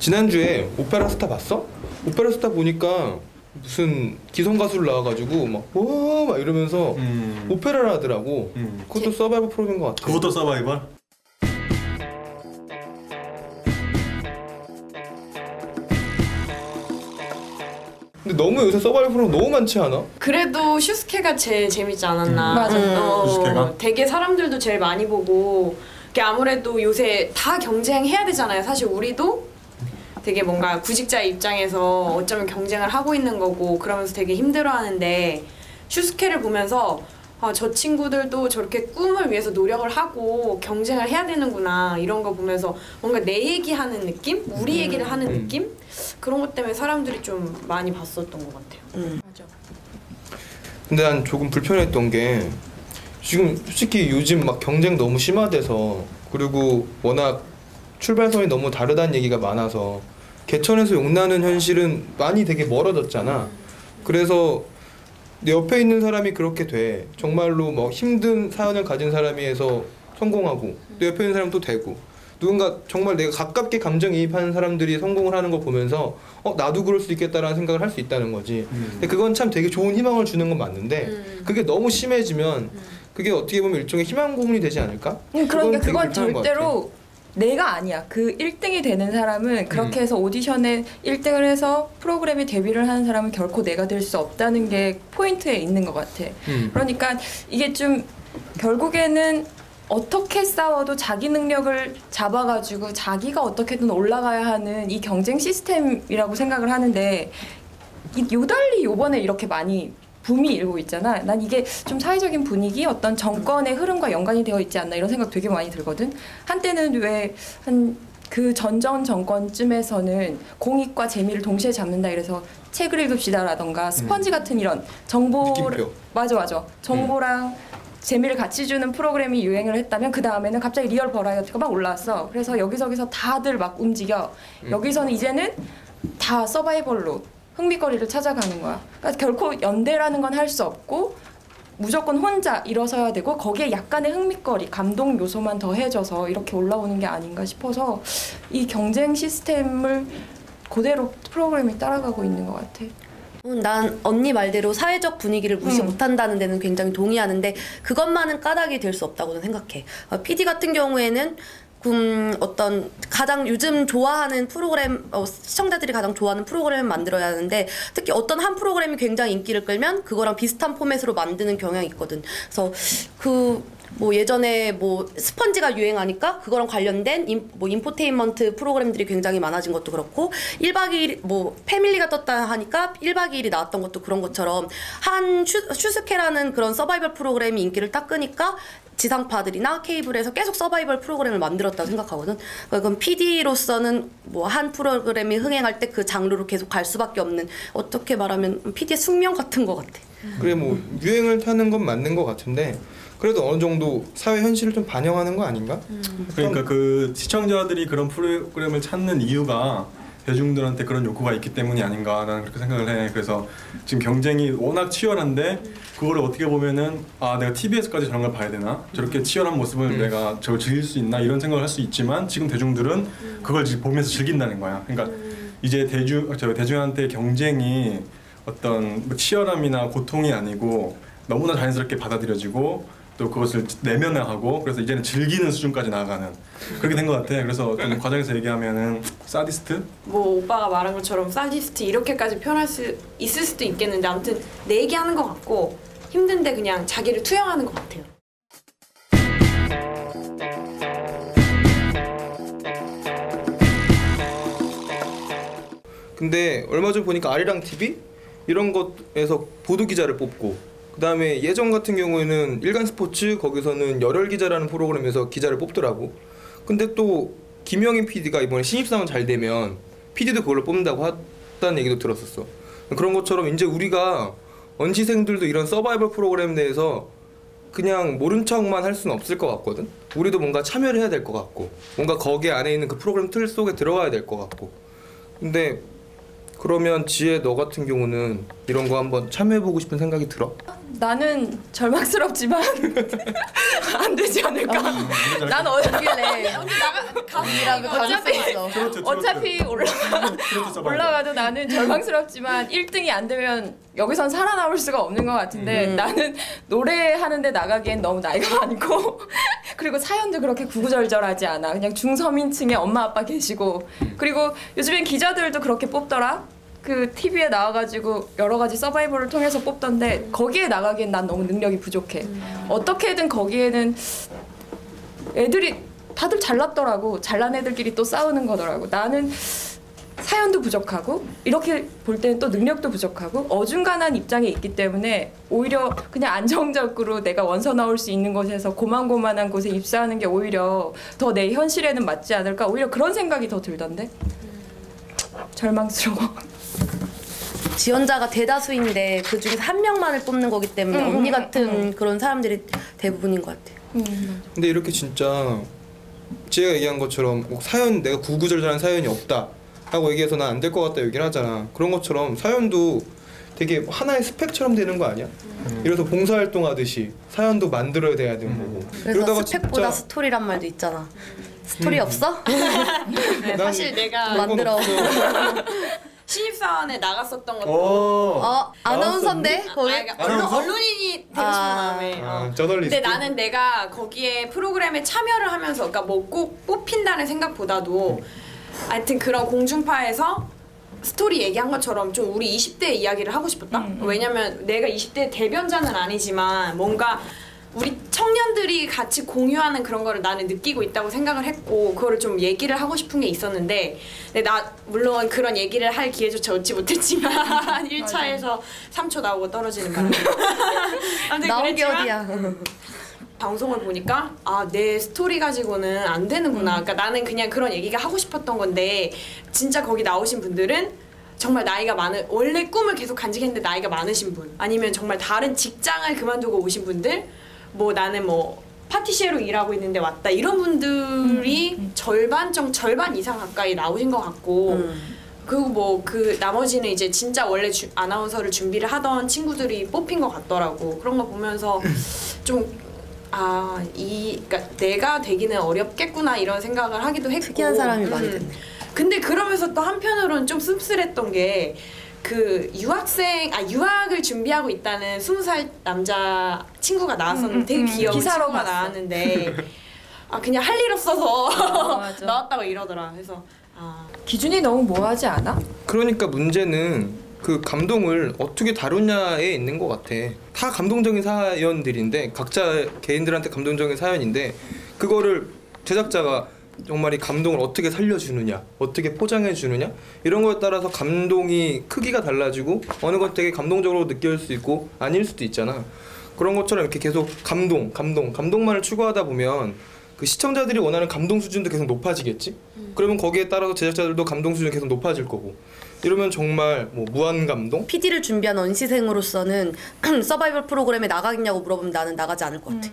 지난주에 오페라 스타 봤어? 오페라 스타 보니까 무슨 기성 가수를 나와가지고 막 이러면서 오페라를 하더라고. 그것도 서바이벌 프로그램인 것 같아. 그것도 서바이벌? 근데 너무 요새 서바이벌 프로그램 너무 많지 않아? 그래도 슈스케가 제일 재밌지 않았나. 맞아. 슈스케가? 되게 사람들도 제일 많이 보고 이게 아무래도 요새 다 경쟁해야 되잖아요. 사실 우리도 되게 뭔가 구직자의 입장에서 어쩌면 경쟁을 하고 있는 거고 그러면서 되게 힘들어하는데 슈스케를 보면서 아, 저 친구들도 저렇게 꿈을 위해서 노력을 하고 경쟁을 해야 되는구나 이런 거 보면서 뭔가 내 얘기하는 느낌? 우리 얘기를 하는 느낌? 그런 것 때문에 사람들이 좀 많이 봤었던 것 같아요. 맞아. 근데 난 조금 불편했던 게 지금 솔직히 요즘 막 경쟁 너무 심화돼서 그리고 워낙 출발선이 너무 다르다는 얘기가 많아서 개천에서 용나는 현실은 많이 되게 멀어졌잖아. 그래서 내 옆에 있는 사람이 그렇게 돼. 정말로 뭐 힘든 사연을 가진 사람이 해서 성공하고 내 옆에 있는 사람도 되고 누군가 정말 내가 가깝게 감정이입하는 사람들이 성공을 하는 거 보면서 나도 그럴 수 있겠다라는 생각을 할 수 있다는 거지. 근데 그건 참 되게 좋은 희망을 주는 건 맞는데 그게 너무 심해지면 그게 어떻게 보면 일종의 희망 고문이 되지 않을까? 그러니까 그건 절대로 내가 아니야. 그 1등이 되는 사람은 그렇게 해서 오디션에 1등을 해서 프로그램에 데뷔를 하는 사람은 결코 내가 될 수 없다는 게 포인트에 있는 것 같아. 그러니까 이게 좀 결국에는 어떻게 싸워도 자기 능력을 잡아가지고 자기가 어떻게든 올라가야 하는 이 경쟁 시스템이라고 생각을 하는데 요달리 요번에 이렇게 많이 붐이 일고 있잖아. 난 이게 좀 사회적인 분위기, 어떤 정권의 흐름과 연관이 되어 있지 않나 이런 생각 되게 많이 들거든. 한때는 왜 그 전전 정권쯤에서는 공익과 재미를 동시에 잡는다 이래서 책을 읽읍시다라던가 스펀지 같은 이런 정보를 맞아 정보랑 재미를 같이 주는 프로그램이 유행을 했다면 그 다음에는 갑자기 리얼 버라이어티가 막 올라왔어. 그래서 여기저기서 다들 막 움직여. 여기서는 이제는 다 서바이벌로 흥미거리를 찾아가는 거야. 그러니까 결코 연대라는 건 할 수 없고 무조건 혼자 일어서야 되고 거기에 약간의 흥미거리, 감동 요소만 더해져서 이렇게 올라오는 게 아닌가 싶어서 이 경쟁 시스템을 그대로 프로그램이 따라가고 있는 것 같아. 난 언니 말대로 사회적 분위기를 무시 못한다는 데는 굉장히 동의하는데 그것만은 까닭이 될 수 없다고는 생각해. PD 같은 경우에는 어떤 가장 요즘 좋아하는 프로그램, 시청자들이 가장 좋아하는 프로그램을 만들어야 하는데 특히 어떤 한 프로그램이 굉장히 인기를 끌면 그거랑 비슷한 포맷으로 만드는 경향이 있거든. 그래서 뭐 예전에 뭐 스펀지가 유행하니까 그거랑 관련된 인포테인먼트 프로그램들이 굉장히 많아진 것도 그렇고 1박 2일 뭐 패밀리가 떴다 하니까 1박 2일이 나왔던 것도 그런 것처럼 한 슈스케라는 그런 서바이벌 프로그램이 인기를 딱 끄니까 지상파들이나 케이블에서 계속 서바이벌 프로그램을 만들었다고 생각하거든. 그건 PD로서는 뭐 한 프로그램이 흥행할 때 그 장르로 계속 갈 수밖에 없는 어떻게 말하면 PD의 숙명 같은 것 같아. 그래 뭐 유행을 타는 건 맞는 것 같은데 그래도 어느 정도 사회 현실을 좀 반영하는 거 아닌가? 그러니까 그 시청자들이 그런 프로그램을 찾는 이유가 대중들한테 그런 욕구가 있기 때문이 아닌가 나는 그렇게 생각을 해. 그래서 지금 경쟁이 워낙 치열한데 그거를 어떻게 보면은 내가 TV에서까지 저런 걸 봐야 되나? 저렇게 치열한 모습을 내가 저걸 즐길 수 있나? 이런 생각을 할 수 있지만 지금 대중들은 그걸 보면서 즐긴다는 거야. 그러니까 이제 대중한테 경쟁이 어떤 뭐 치열함이나 고통이 아니고 너무나 자연스럽게 받아들여지고 또 그것을 내면화하고 그래서 이제는 즐기는 수준까지 나아가는 그렇게 된 것 같아. 그래서 좀 과정에서 얘기하면은 사디스트? 뭐 오빠가 말한 것처럼 사디스트 이렇게까지 표현할 수 있을 수도 있겠는데 아무튼 내 얘기하는 것 같고 힘든데 그냥 자기를 투영하는 것 같아요. 근데 얼마 전 보니까 아리랑 TV 이런 것에서 보도 기자를 뽑고 그 다음에 예전 같은 경우에는 일간 스포츠 거기서는 열혈 기자라는 프로그램에서 기자를 뽑더라고. 근데 또 김영인 PD가 이번에 신입사원 잘 되면 PD도 그걸로 뽑는다고 했다는 얘기도 들었었어. 그런 것처럼 이제 우리가 언시생들도 이런 서바이벌 프로그램 내에서 그냥 모른 척만 할 수는 없을 것 같거든. 우리도 뭔가 참여를 해야 될 것 같고 뭔가 거기 안에 있는 그 프로그램 틀 속에 들어가야 될 것 같고. 근데 그러면 지혜 너 같은 경우는 이런 거 한번 참여해보고 싶은 생각이 들어? 나는 절망스럽지만 안 되지 않을까. 난 어차피래. 감이라고 어차피 올라가도 나는 절망스럽지만 1등이 안 되면 여기선 살아남을 수가 없는 것 같은데 나는 노래하는데 나가기엔 너무 나이가 많고 그리고 사연도 그렇게 구구절절하지 않아. 그냥 중서민층의 엄마 아빠 계시고 그리고 요즘엔 기자들도 그렇게 뽑더라. 그 TV에 나와가지고 여러 가지 서바이벌을 통해서 뽑던데 거기에 나가기엔 난 너무 능력이 부족해. 어떻게든 거기에는 애들이 다들 잘났더라고. 잘난 애들끼리 또 싸우는 거더라고. 나는 사연도 부족하고 이렇게 볼 때는 또 능력도 부족하고 어중간한 입장에 있기 때문에 오히려 그냥 안정적으로 내가 원서 나올 수 있는 곳에서 고만고만한 곳에 입사하는 게 오히려 더 내 현실에는 맞지 않을까. 오히려 그런 생각이 더 들던데. 절망스러워. 지원자가 대다수인데 그 중에서 한 명만을 뽑는 거기 때문에 언니 같은 그런 사람들이 대부분인 것 같아요. 근데 이렇게 진짜 지혜가 얘기한 것처럼 사연 내가 구구절절한 사연이 없다 하고 얘기해서 난 안 될 것 같다 얘기를 하잖아. 그런 것처럼 사연도 되게 하나의 스펙처럼 되는 거 아니야? 이래서 봉사활동 하듯이 사연도 만들어야 돼야 되는 거고. 그래서 스펙보다 스토리란 말도 있잖아. 스토리 없어? 네, 사실 내가 만들어. 신입사원에 나갔었던 것도 아나운서인데 거의 언론인이 되고 싶은 마음에 저널리스트. 근데 나는 내가 거기에 프로그램에 참여를 하면서 그러니까 뭐 꼭 뽑힌다는 생각보다도 하여튼 그런 공중파에서 스토리 얘기한 것처럼 좀 우리 20대 이야기를 하고 싶었다. 왜냐면 내가 20대 대변자는 아니지만 뭔가 우리 청년들이 같이 공유하는 그런 거를 나는 느끼고 있다고 생각을 했고 그거를 좀 얘기를 하고 싶은 게 있었는데 근데 나 물론 그런 얘기를 할 기회조차 얻지 못했지만 1차에서 3초 나오고 떨어지는 바람에 나온 게 어디야. 방송을 보니까 내 스토리 가지고는 안 되는구나. 그러니까 나는 그냥 그런 얘기가 하고 싶었던 건데 진짜 거기 나오신 분들은 정말 나이가 많은 원래 꿈을 계속 간직했는데 나이가 많으신 분 아니면 정말 다른 직장을 그만두고 오신 분들 뭐 나는 뭐 파티시에로 일하고 있는데 왔다 이런 분들이 절반 이상 가까이 나오신 것 같고 그리고 뭐 그 나머지는 이제 진짜 원래 아나운서를 준비를 하던 친구들이 뽑힌 것 같더라고. 그런 거 보면서 좀 그러니까 내가 되기는 어렵겠구나 이런 생각을 하기도 했고 특이한 사람이 많이 됐네. 근데 그러면서 또 한편으로는 좀 씁쓸했던 게 그 유학을 준비하고 있다는 20살 남자 친구가 나왔었는데 되게 귀여운 기사로 친구가 봤어. 나왔는데 그냥 할 일 없어서 나왔다고 이러더라. 그래서 기준이 너무 모호하지 않아? 그러니까 문제는 그 감동을 어떻게 다루냐에 있는 것 같아. 다 감동적인 사연들인데 각자 개인들한테 감동적인 사연인데 그거를 제작자가 정말 이 감동을 어떻게 살려주느냐, 어떻게 포장해주느냐 이런 거에 따라서 감동이 크기가 달라지고 어느 건 되게 감동적으로 느낄 수 있고 아닐 수도 있잖아. 그런 것처럼 이렇게 계속 감동만을 추구하다 보면 그 시청자들이 원하는 감동 수준도 계속 높아지겠지? 그러면 거기에 따라서 제작자들도 감동 수준이 계속 높아질 거고 이러면 정말 뭐 무한 감동? PD를 준비한 언시생으로서는 서바이벌 프로그램에 나가겠냐고 물어보면 나는 나가지 않을 것 같아.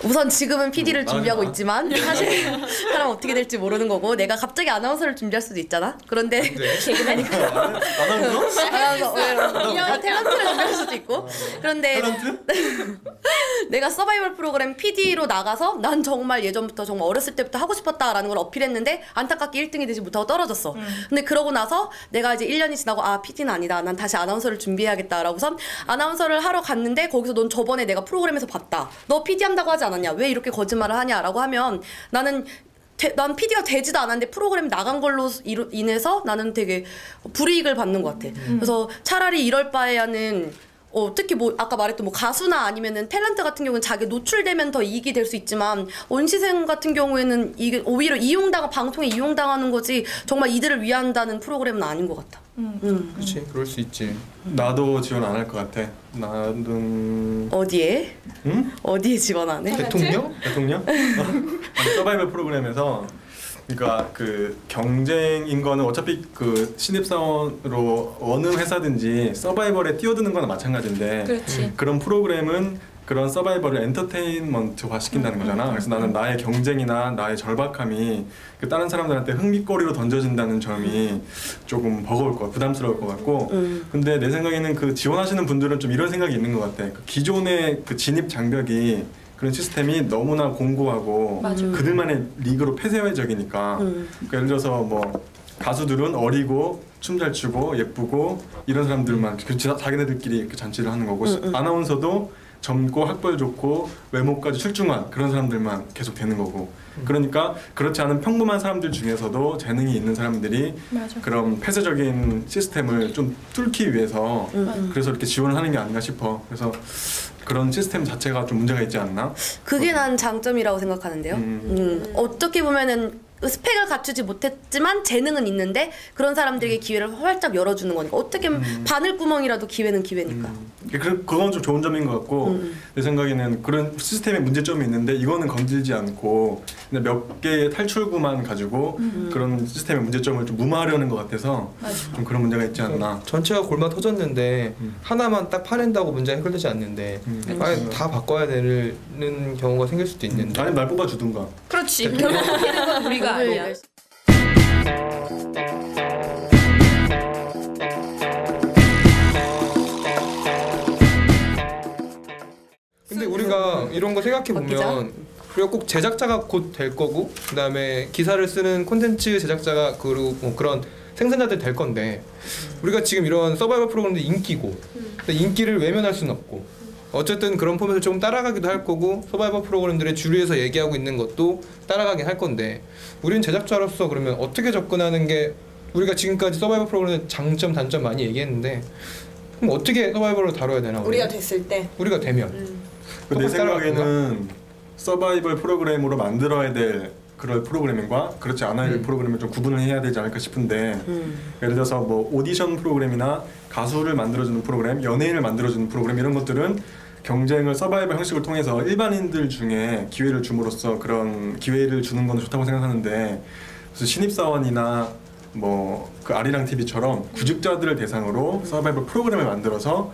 우선 지금은 PD를 준비하고 있지만 사실 사람 어떻게 될지 모르는 거고 내가 갑자기 아나운서를 준비할 수도 있잖아. 그런데 개그맨이니까 아나운서 탤런트를 준비할 수도 있고 그런데 내가 서바이벌 프로그램 PD로 나가서 난 정말 예전부터 정말 어렸을 때부터 하고 싶었다라는 걸 어필했는데 안타깝게 1등이 되지 못하고 떨어졌어. 근데 그러고 나서 내가 이제 1년이 지나고 PD는 아니다. 난 다시 아나운서를 준비해야겠다라고선 아나운서를 하러 갔는데 거기서 넌 저번에 내가 프로그램에서 봤다. 너 PD 한다고 하지 않았냐? 왜 이렇게 거짓말을 하냐라고 하면 난 PD가 되지도 않았는데 프로그램 나간 걸로 인해서 나는 되게 불이익을 받는 것 같아. 그래서 차라리 이럴 바에야는 특히 뭐 아까 말했던 뭐 가수나 아니면은 탤런트 같은 경우는 자기 노출되면 더 이익이 될 수 있지만 원시생 같은 경우에는 이게 오히려 방송에 이용당하는 거지 정말 이들을 위한다는 프로그램은 아닌 것 같아. 그렇지, 그럴 수 있지. 나도 지원 안 할 것 같아. 나는 어디에? 응? 어디에 지원 안 해? 대통령? 서바이벌 프로그램에서 그러니까 그 경쟁인 거는 어차피 그 신입사원으로 어느 회사든지 서바이벌에 뛰어드는 거나 마찬가지인데 그렇지. 그런 프로그램은 그런 서바이벌을 엔터테인먼트화 시킨다는 거잖아. 그래서 나는 나의 경쟁이나 나의 절박함이 그 다른 사람들한테 흥미거리로 던져진다는 점이 조금 버거울 것 같고 부담스러울 것 같고 근데 내 생각에는 그 지원하시는 분들은 좀 이런 생각이 있는 것 같아. 그 기존의 그 진입 장벽이 그런 시스템이 너무나 공고하고 그들만의 리그로 폐쇄적이니까 그러니까 예를 들어서 뭐 가수들은 어리고 춤 잘 추고 예쁘고 이런 사람들만 자기네들끼리 이렇게 잔치를 하는 거고 아나운서도 젊고 학벌 좋고 외모까지 출중한 그런 사람들만 계속 되는 거고 그러니까 그렇지 않은 평범한 사람들 중에서도 재능이 있는 사람들이 그런 폐쇄적인 시스템을 좀 뚫기 위해서 그래서 이렇게 지원을 하는 게 아닌가 싶어. 그래서 그런 시스템 자체가 좀 문제가 있지 않나? 그게 난 장점이라고 생각하는데요. 어떻게 보면은 스펙을 갖추지 못했지만 재능은 있는데 그런 사람들에게 기회를 활짝 열어주는 거니까 어떻게 바늘구멍이라도 기회는 기회니까. 그건 좀 좋은 점인 것 같고 내 생각에는 그런 시스템에 문제점이 있는데 이거는 건들지 않고 그냥 몇 개의 탈출구만 가지고 그런 시스템의 문제점을 좀 무마하려는 것 같아서 좀 그런 문제가 있지 않나. 전체가 골마 터졌는데 하나만 딱 파낸다고 문제가 해결되지 않는데 아예 다 바꿔야 되는 경우가 생길 수도 있는데 아니 날 뽑아주든가. 그렇지. 결국 우리가 아니야. 근데 우리가 이런 거 생각해 보면 우리가 꼭 제작자가 곧 될 거고 그다음에 기사를 쓰는 콘텐츠 제작자가 그리고 뭐 그런 생산자들 될 건데 우리가 지금 이런 서바이벌 프로그램도 인기고 근데 인기를 외면할 수는 없고 어쨌든 그런 포맷을 조금 따라가기도 할 거고 서바이벌 프로그램들의 주류에서 얘기하고 있는 것도 따라가긴 할 건데 우리는 제작자로서 그러면 어떻게 접근하는 게 우리가 지금까지 서바이벌 프로그램의 장점 단점 많이 얘기했는데 그럼 어떻게 서바이벌을 다뤄야 되나 우리가 됐을 때 우리가 되면 내 생각에는 서바이벌 프로그램으로 만들어야 될 그럴 프로그래밍과 그렇지 않아야 될 프로그램을 좀 구분을 해야 되지 않을까 싶은데 예를 들어서 뭐 오디션 프로그램이나 가수를 만들어주는 프로그램, 연예인을 만들어주는 프로그램 이런 것들은 경쟁을 서바이벌 형식을 통해서 일반인들 중에 기회를 줌으로써 그런 기회를 주는 건 좋다고 생각하는데 그래서 신입사원이나 뭐 그 아리랑 TV처럼 구직자들을 대상으로 서바이벌 프로그램을 만들어서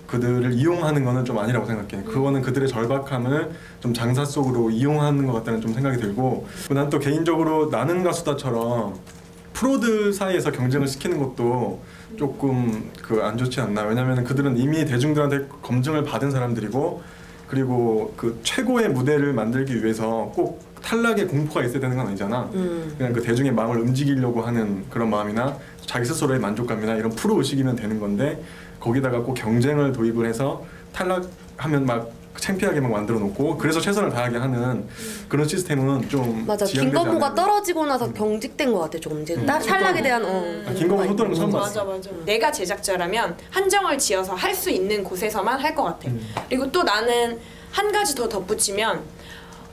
그들을 이용하는 거는 좀 아니라고 생각해. 그거는 그들의 절박함을 좀 장사 속으로 이용하는 것 같다는 좀 생각이 들고 난 또 개인적으로 나는 가수다처럼 프로들 사이에서 경쟁을 시키는 것도 조금 그 안 좋지 않나. 왜냐면 그들은 이미 대중들한테 검증을 받은 사람들이고 그리고 그 최고의 무대를 만들기 위해서 꼭 탈락의 공포가 있어야 되는 건 아니잖아. 그냥 그 대중의 마음을 움직이려고 하는 그런 마음이나 자기 스스로의 만족감이나 이런 프로 의식이면 되는 건데 거기다가 꼭 경쟁을 도입을 해서 탈락하면 막 창피하게 막 만들어 놓고 그래서 최선을 다하게 하는 그런 시스템은 좀 맞아. 김건모가 떨어지고 나서 경직된 것 같아 조금 이제 탈락에 대한 김건모 손 떨는 거 처음 봤어. 맞아. 내가 제작자라면 한정을 지어서 할 수 있는 곳에서만 할 것 같아. 그리고 또 나는 한 가지 더 덧붙이면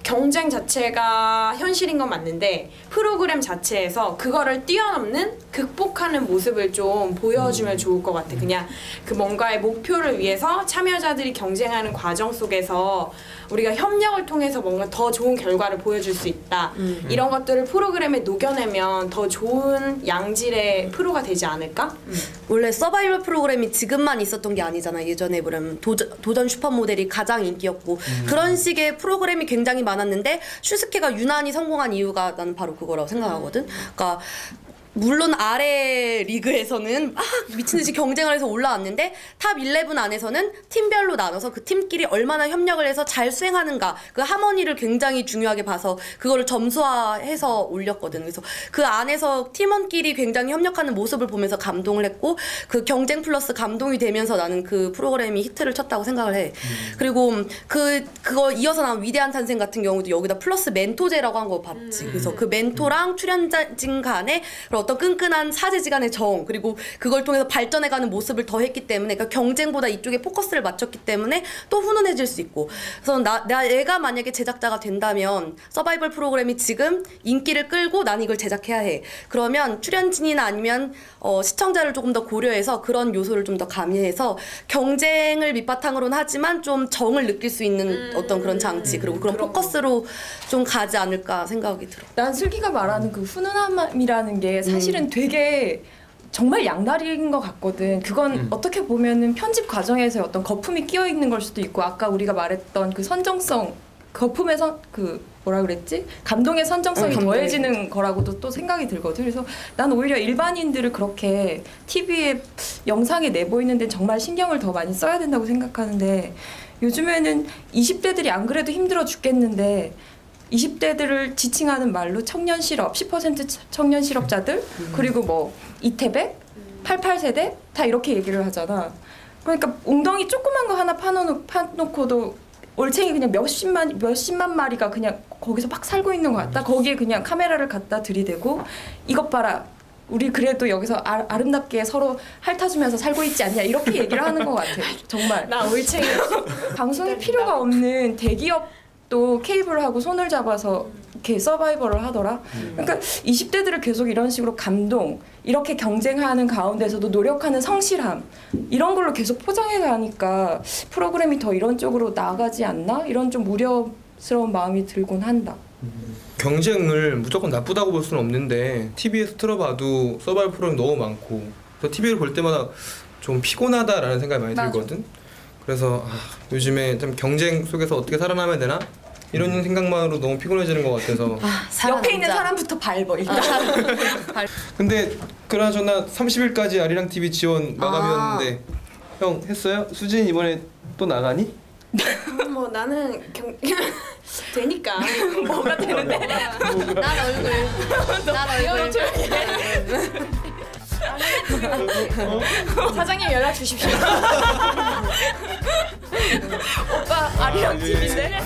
경쟁 자체가 현실인 건 맞는데 프로그램 자체에서 그거를 뛰어넘는 극복하는 모습을 좀 보여주면 좋을 것 같아. 그냥 그 뭔가의 목표를 위해서 참여자들이 경쟁하는 과정 속에서 우리가 협력을 통해서 뭔가 더 좋은 결과를 보여줄 수 있다. 이런 것들을 프로그램에 녹여내면 더 좋은 양질의 프로가 되지 않을까? 원래 서바이벌 프로그램이 지금만 있었던 게 아니잖아. 예전에 보면 도전 슈퍼모델이 가장 인기였고 그런 식의 프로그램이 굉장히 많았는데 슈스케가 유난히 성공한 이유가 나는 바로 그거라고 생각하거든. 그러니까 물론 아래 리그에서는 막 미친듯이 경쟁을 해서 올라왔는데 탑 11 안에서는 팀별로 나눠서 그 팀끼리 얼마나 협력을 해서 잘 수행하는가 그 하모니를 굉장히 중요하게 봐서 그거를 점수화해서 올렸거든. 그래서 그 안에서 팀원끼리 굉장히 협력하는 모습을 보면서 감동을 했고 그 경쟁 플러스 감동이 되면서 나는 그 프로그램이 히트를 쳤다고 생각을 해. 그리고 그거 이어서 나온 위대한 탄생 같은 경우도 여기다 플러스 멘토제라고 한 거 봤지. 그래서 그 멘토랑 출연진 간의 어떤 끈끈한 사제지간의 정 그리고 그걸 통해서 발전해가는 모습을 더했기 때문에 그러니까 경쟁보다 이쪽에 포커스를 맞췄기 때문에 또 훈훈해질 수 있고 그래서 내가 만약에 제작자가 된다면 서바이벌 프로그램이 지금 인기를 끌고 난 이걸 제작해야 해. 그러면 출연진이나 아니면 시청자를 조금 더 고려해서 그런 요소를 좀 더 가미해서 경쟁을 밑바탕으로는 하지만 좀 정을 느낄 수 있는 어떤 그런 장치 그리고 그런 포커스로 좀 가지 않을까 생각이 들어. 난 슬기가 말하는 그 훈훈함이라는 게 사실은 되게 정말 양다리인 것 같거든. 그건 어떻게 보면은 편집 과정에서 어떤 거품이 끼어 있는 걸 수도 있고, 아까 우리가 말했던 그 선정성, 거품의 그 뭐라 그랬지? 감동의 선정성이 더해지는 거라고도 또 생각이 들거든. 그래서 난 오히려 일반인들을 그렇게 TV에 영상에 내보이는 데 정말 신경을 더 많이 써야 된다고 생각하는데, 요즘에는 20대들이 안 그래도 힘들어 죽겠는데 20대들을 지칭하는 말로 청년 실업, 10% 청년 실업자들, 그리고 뭐 이태백, 88세대 다 이렇게 얘기를 하잖아. 그러니까 웅덩이 조그만 거 하나 파놓고도 올챙이 그냥 몇십만 마리가 그냥 거기서 막 살고 있는 것 같다. 거기에 그냥 카메라를 갖다 들이대고 이것 봐라. 우리 그래도 여기서 아름답게 서로 핥아주면서 살고 있지 않냐 이렇게 얘기를 하는 것 같아. 정말. 나 올챙이. 방송에 필요가 없는 대기업도 케이블하고 손을 잡아서 이렇게 서바이벌을 하더라. 그러니까 20대들을 계속 이런 식으로 감동, 이렇게 경쟁하는 가운데서도 노력하는 성실함 이런 걸로 계속 포장해 가니까 프로그램이 더 이런 쪽으로 나아가지 않나? 이런 좀 우려스러운 마음이 들곤 한다. 경쟁을 무조건 나쁘다고 볼 수는 없는데 TV에서 틀어봐도 서바이벌 프로그램 너무 많고, 그래서 TV를 볼 때마다 좀 피곤하다라는 생각이 많이 들거든. 그래서 요즘에 좀 경쟁 속에서 어떻게 살아남아야 되나? 이런 생각만으로 너무 피곤해지는 것 같아서. 옆에 있는 사람부터 밟어 일단. 근데 그나저나 30일까지 아리랑 TV 지원 마감이었는데 형 했어요? 수진 이번에 또 나가니? 뭐 나는 되니까. 뭐가 되는데? 난 얼굴. 사장님 연락 주십시오. 오빠 아리랑 TV인데?